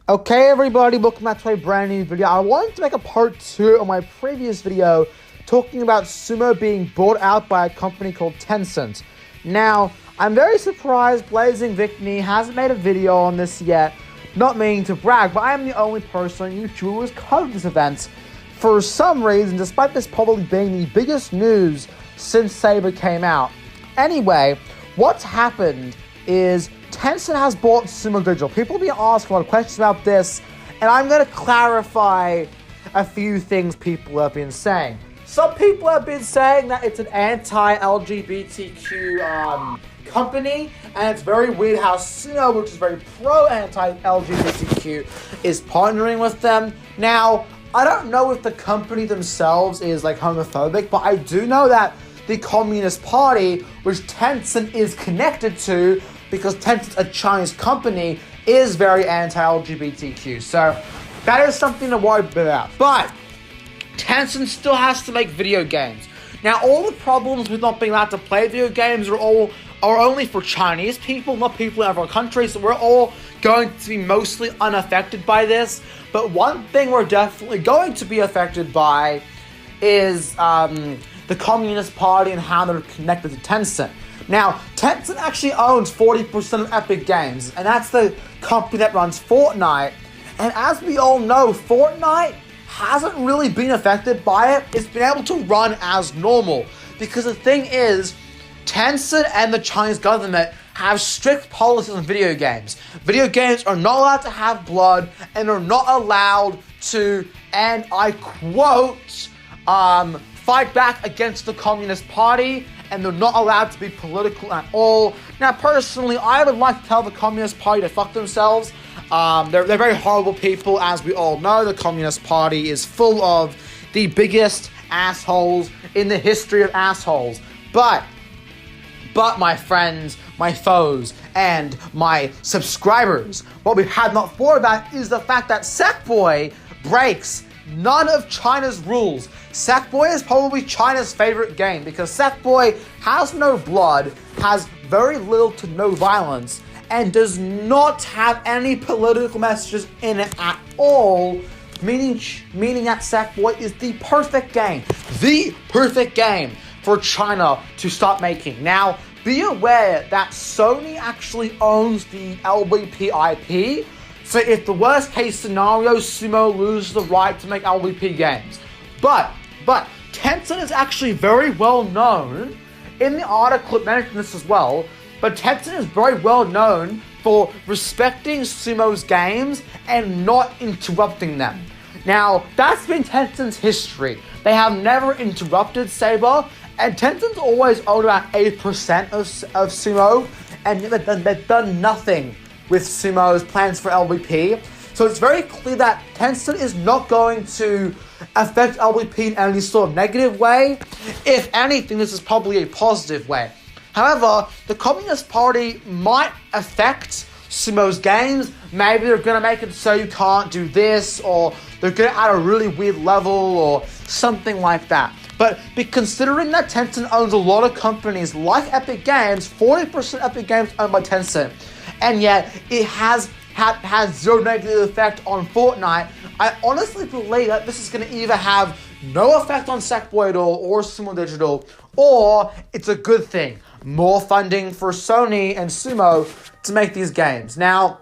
Okay everybody, welcome back to a brand new video. I wanted to make a part 2 of my previous video talking about Sumo being bought out by a company called Tencent. Now, I'm very surprised Blazing Vicny hasn't made a video on this yet. Not meaning to brag, but I am the only person on YouTube who has covered this event for some reason, despite this probably being the biggest news since Saber came out. Anyway, what's happened is Tencent has bought Sumo Digital. People have been asking a lot of questions about this, and I'm going to clarify a few things people have been saying. Some people have been saying that it's an anti-LGBTQ company, and it's very weird how Sumo, which is very pro-anti-LGBTQ, is partnering with them. Now, I don't know if the company themselves is like homophobic, but I do know that the Communist Party, which Tencent is connected to, because Tencent's a Chinese company, is very anti-LGBTQ. So that is something to worry about. But Tencent still has to make video games. Now, all the problems with not being allowed to play video games are only for Chinese people, not people in other countries. So we're all going to be mostly unaffected by this. But one thing we're definitely going to be affected by is the Communist Party and how they're connected to Tencent. Now, Tencent actually owns 40% of Epic Games, and that's the company that runs Fortnite. And as we all know, Fortnite hasn't really been affected by it. It's been able to run as normal. Because the thing is, Tencent and the Chinese government have strict policies on video games. Video games are not allowed to have blood, and are not allowed to, and I quote, fight back against the Communist Party, and they're not allowed to be political at all. Now, personally, I would like to tell the Communist Party to fuck themselves. They're very horrible people, as we all know. The Communist Party is full of the biggest assholes in the history of assholes. But my friends, my foes, and my subscribers, what we had not thought about is the fact that Sackboy breaks none of China's rules. Sackboy is probably China's favorite game because Sackboy has no blood, has very little to no violence, and does not have any political messages in it at all, meaning that Sackboy is the perfect game for China to start making. Now, be aware that Sony actually owns the LBP IP, so if the worst case scenario, Sumo loses the right to make LBP games. But Tencent is actually very well known, in the article it mentioned this as well, but Tencent is very well known for respecting Sumo's games and not interrupting them. Now, that's been Tencent's history. They have never interrupted Saber, and Tencent's always owned about 8% of Sumo, and they've done nothing with Sumo's plans for LBP. So it's very clear that Tencent is not going to affect LBP in any sort of negative way. If anything, this is probably a positive way. However, the Communist Party might affect Sumo's games. Maybe they're going to make it so you can't do this, or they're going to add a really weird level, or something like that. But considering that Tencent owns a lot of companies like Epic Games, 40% Epic Games owned by Tencent, and yet it has zero negative effect on Fortnite, I honestly believe that this is going to either have no effect on Sackboy at all, or Sumo Digital, or it's a good thing. More funding for Sony and Sumo to make these games. Now,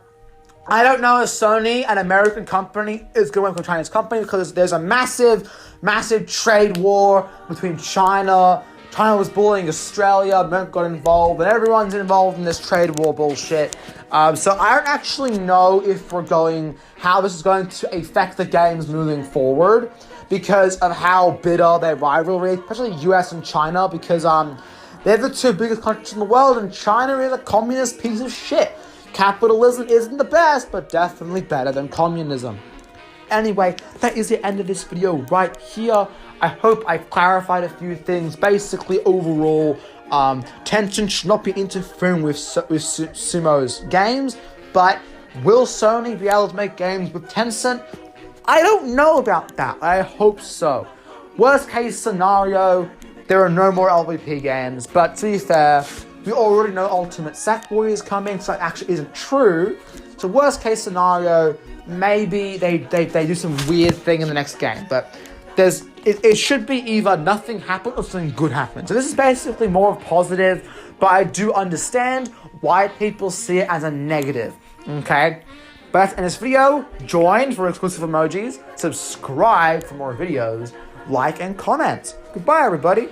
I don't know if Sony, an American company, is going to work with a Chinese company, because there's a massive trade war between China. China was bullying Australia, America got involved, and everyone's involved in this trade war bullshit. So I don't actually know how this is going to affect the games moving forward, because of how bitter their rivalry, especially US and China, because they're the two biggest countries in the world, and China is a communist piece of shit. Capitalism isn't the best, but definitely better than communism. Anyway, that is the end of this video right here. I hope I've clarified a few things. Basically, overall, Tencent should not be interfering with Sumo's games, but will Sony be able to make games with Tencent? I don't know about that. I hope so. Worst case scenario, there are no more LVP games, but to be fair, we already know Ultimate Sackboy is coming, so that actually isn't true. So worst case scenario, maybe they do some weird thing in the next game. But it should be either nothing happens or something good happens. So this is basically more of positive, but I do understand why people see it as a negative. Okay? But that's in this video. Join for exclusive emojis. Subscribe for more videos. Like and comment. Goodbye, everybody.